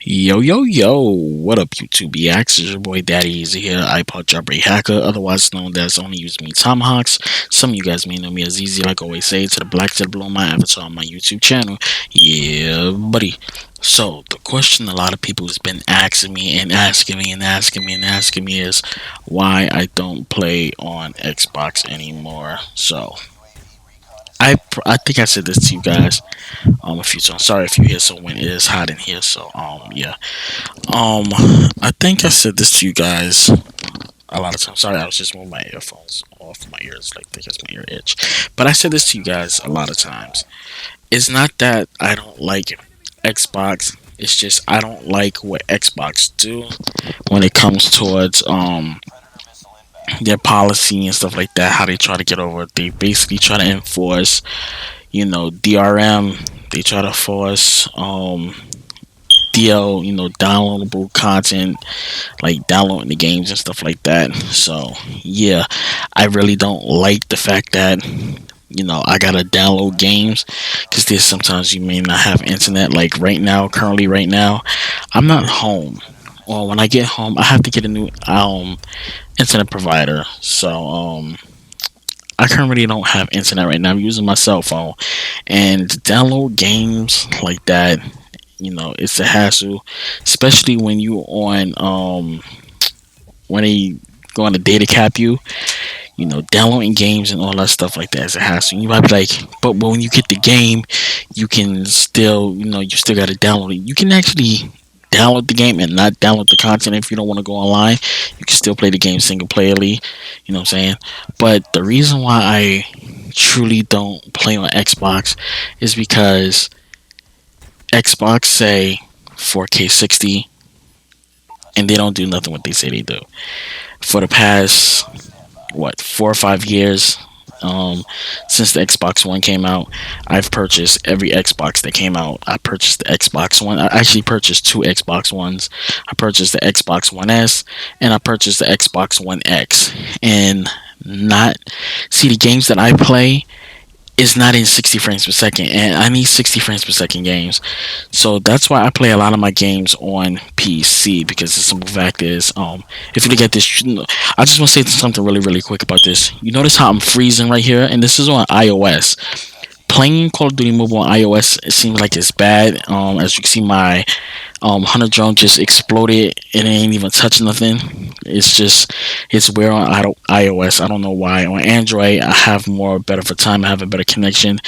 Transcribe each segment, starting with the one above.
Yo, yo, yo, what up, YouTube BX? It's your boy Daddy Easy here, ipod jailbreak hacker, otherwise known as Only Use Me Tomahawks. Some of you guys may know me as Easy, like I always say, to the black to the blue on my avatar on my YouTube channel. Yeah, buddy. So, the question a lot of people has been asking me and asking me and asking me and asking me is why I don't play on Xbox anymore. So, I think I said this to you guys a few times. Sorry if you hear someone, it is hot in here, so yeah. Um, I think I said this to you guys a lot of times. Sorry, I was just moving my earphones off my ears, like because my ear itch. But I said this to you guys a lot of times. It's not that I don't like Xbox. It's just I don't like what Xbox do when it comes towards their policy and stuff like that. How they try to get over it. They basically try to enforce, DRM. They try to force DL, downloadable content, like downloading the games and stuff like that. So yeah, I really don't like the fact that I gotta download games because there's sometimes you may not have internet. Like currently right now, I'm not home. Or when I get home, I have to get a new internet provider. So I currently don't have internet right now. I'm using my cell phone, and to download games like that, it's a hassle, especially when you on when they going to data cap you. Downloading games and all that stuff like that is a hassle. You might be like, but when you get the game, you can still, you still got to download it. You can actually download the game and not download the content if you don't want to go online. You can still play the game single playerly. You know what I'm saying? But the reason why I truly don't play on Xbox is because Xbox say 4K 60, and they don't do nothing what they say they do. For the past 4 or 5 years, since the Xbox One came out, I've purchased every Xbox that came out. I purchased the Xbox One. I actually purchased two Xbox Ones. I purchased the Xbox One S and I purchased the Xbox One X. And not see the games that I play is not in 60 frames per second, and I need 60 frames per second games. So that's why I play a lot of my games on PC, because the simple fact is, if you look at this, I just want to say something really, really quick about this. You notice how I'm freezing right here, and this is on iOS. Playing Call of Duty Mobile on iOS, it seems like it's bad. As you can see, my hunter drone just exploded and it ain't even touch nothing. It's weird on iOS. I don't know why. On Android, I have more better for time. I have a better connection,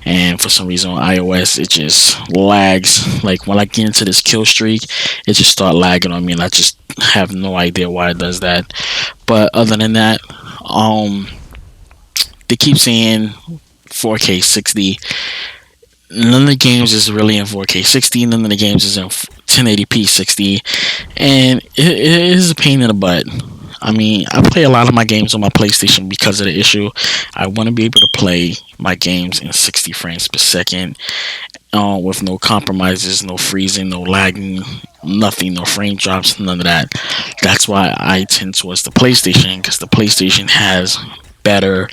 and for some reason on iOS, it just lags. Like when I get into this kill streak, it just start lagging on me, and I just have no idea why it does that. But other than that, they keep saying 4K 60. None of the games is really in 4K 60. None of the games is in 1080p 60, and it is a pain in the butt. I mean, I play a lot of my games on my PlayStation because of the issue. I want to be able to play my games in 60 frames per second, with no compromises, no freezing, no lagging, nothing, no frame drops, none of that. That's why I tend towards the PlayStation, because the PlayStation has better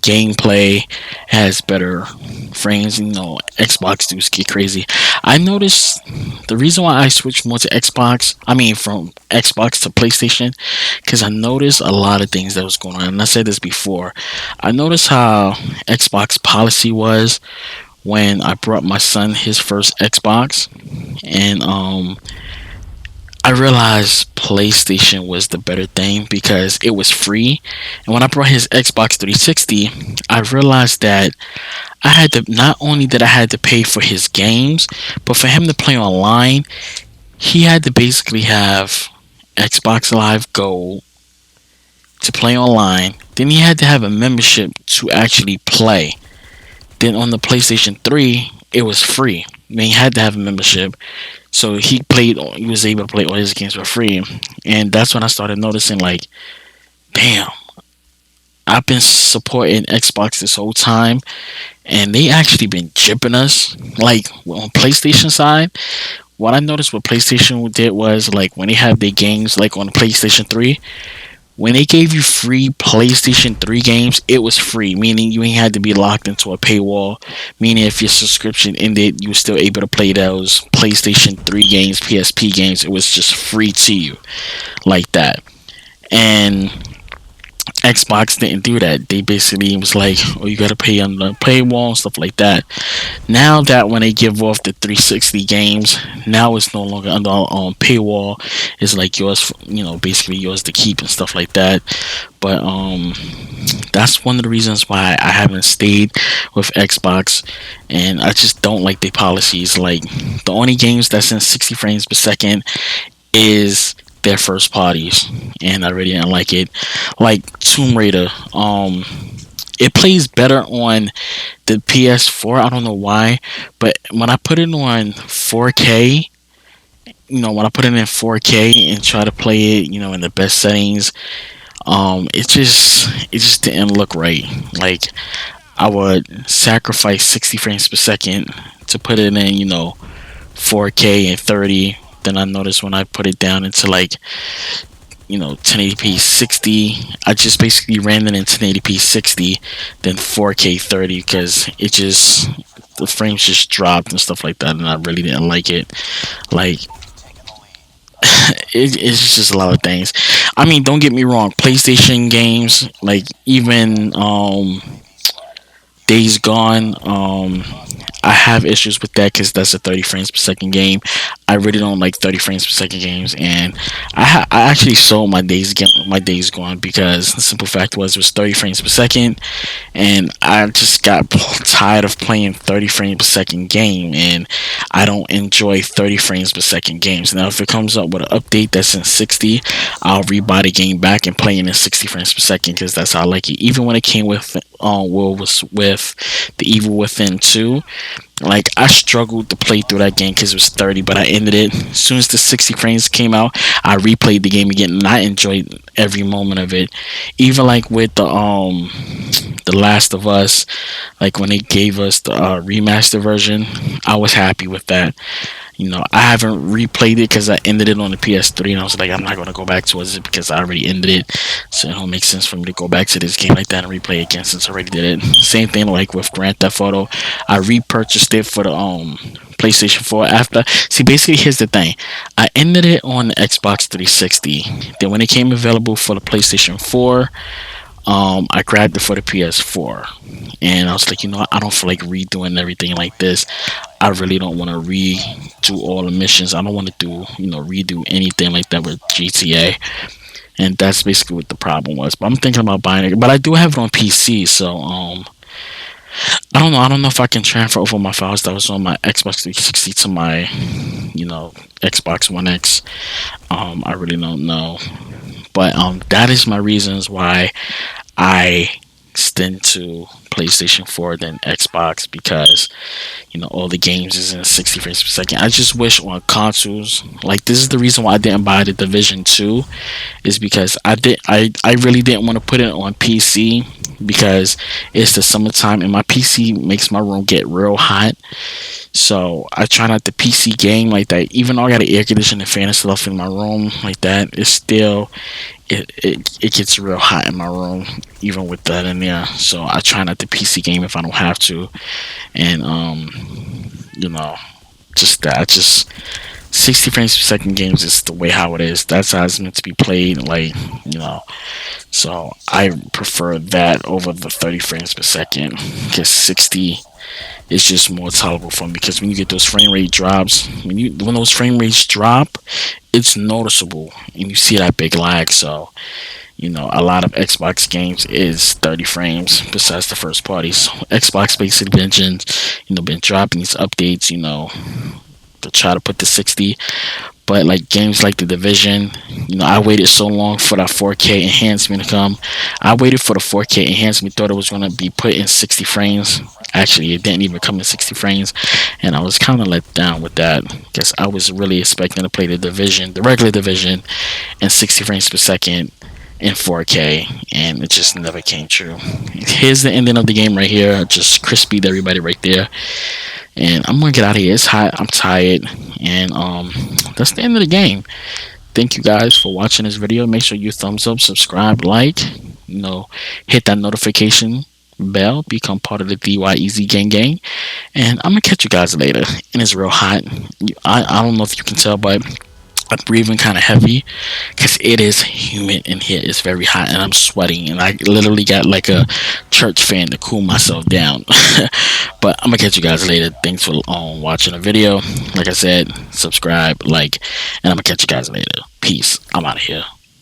gameplay, has better frames. Xbox dudes get crazy. I noticed the reason why I switched more to Xbox, I mean from Xbox to PlayStation, because I noticed a lot of things that was going on. And I said this before. I noticed how Xbox policy was when I brought my son his first Xbox, and I realized PlayStation was the better thing because it was free. And when I brought his Xbox 360, I realized that I had to, not only that I had to pay for his games, but for him to play online, he had to basically have Xbox Live Gold to play online. Then he had to have a membership to actually play. Then on the PlayStation 3, it was free. I mean, he had to have a membership. So he was able to play all his games for free. And that's when I started noticing, like, damn, I've been supporting Xbox this whole time, and they actually been jipping us. Like, on PlayStation side, what I noticed what PlayStation did was, like, when they have their games, like on the PlayStation 3, when they gave you free PlayStation 3 games, it was free, meaning you ain't had to be locked into a paywall. Meaning, if your subscription ended, you were still able to play those PlayStation 3 games, PSP games. It was just free to you, like that. And Xbox didn't do that. They basically was like, "Oh, you gotta pay on the paywall and stuff like that." Now that when they give off the 360 games, now it's no longer under paywall. It's like yours, basically yours to keep and stuff like that. But that's one of the reasons why I haven't stayed with Xbox, and I just don't like their policies. Like, the only games that's in 60 frames per second is their first parties, and I really didn't like it. Like Tomb Raider, it plays better on the PS4. I don't know why, but when I put it on 4K, when I put it in 4K and try to play it, in the best settings, it just didn't look right. Like, I would sacrifice 60 frames per second to put it in, 4K and 30. Then I noticed when I put it down into, like, 1080p 60, I just basically ran it in 1080p 60, then 4K 30, because the frames just dropped and stuff like that, and I really didn't like it. Like, it's just a lot of things. I mean, don't get me wrong, PlayStation games, like, even Days Gone, I have issues with that because that's a 30 frames per second game. I really don't like 30 frames per second games, and I actually sold my Days Gone, because the simple fact was, it was 30 frames per second, and I just got tired of playing 30 frames per second game, and I don't enjoy 30 frames per second games. Now, if it comes up with an update that's in 60, I'll rebuy the game back and play it in 60 frames per second, because that's how I like it. Even when it came with was with the Evil Within 2, like, I struggled to play through that game because it was 30, but I ended it. As soon as the 60 frames came out, I replayed the game again, and I enjoyed every moment of it. Even like with the Last of Us, like when they gave us the remaster version, I was happy with that. I haven't replayed it because I ended it on the PS3, and I was like, I'm not going to go back towards it because I already ended it. So it don't make sense for me to go back to this game like that and replay it again, since I already did it. Same thing like with Grand Theft Auto. I repurchased it for the PlayStation 4 after. See, basically, here's the thing. I ended it on the Xbox 360. Then when it came available for the PlayStation 4, I grabbed it for the PS4, and I was like, I don't feel like redoing everything like this. I really don't want to redo all the missions. I don't want to redo anything like that with GTA, and that's basically what the problem was. But I'm thinking about buying it, but I do have it on PC, so I don't know. I don't know if I can transfer over my files that was on my Xbox 360 to my, Xbox One X. I really don't know. But that is my reasons why I extend to PlayStation 4 than Xbox, because all the games is in 60 frames per second. I just wish on consoles, like, this is the reason why I didn't buy the Division 2, is because I really didn't want to put it on PC, because it's the summertime and my PC makes my room get real hot. So I try not to PC game like that. Even though I got an air conditioner, fan and stuff in my room like that, it's still it gets real hot in my room, even with that in there. So I try not to PC game if I don't have to. And just that, just 60 frames per second games is the way how it is. That's how it's meant to be played. Like, so I prefer that over the 30 frames per second, because 60 is just more tolerable for me. Because when you get those frame rate drops, when those frame rates drop, it's noticeable, and you see that big lag. So a lot of Xbox games is 30 frames besides the first parties. So Xbox basically been dropping these updates, to try to put the 60. But like games like The Division, I waited so long for that 4K enhancement to come. I waited for the 4K enhancement, thought it was going to be put in 60 frames. Actually, it didn't even come in 60 frames, and I was kind of let down with that, because I was really expecting to play the regular Division, in 60 frames per second in 4K, and it just never came true. Here's the ending of the game right here. I just crispied everybody right there. And I'm gonna get out of here. It's hot. I'm tired, and that's the end of the game. thank you guys for watching this video. Make sure you thumbs up, subscribe, like, hit that notification bell, become part of the DYEZ gang. And I'm gonna catch you guys later. And it's real hot. I don't know if you can tell, but I'm breathing kind of heavy because it is humid in here. It's very hot and I'm sweating, and I literally got like a church fan to cool myself down. But I'm gonna catch you guys later. Thanks for watching the video. Like I said, subscribe, like, and I'm gonna catch you guys later. Peace. I'm out of here.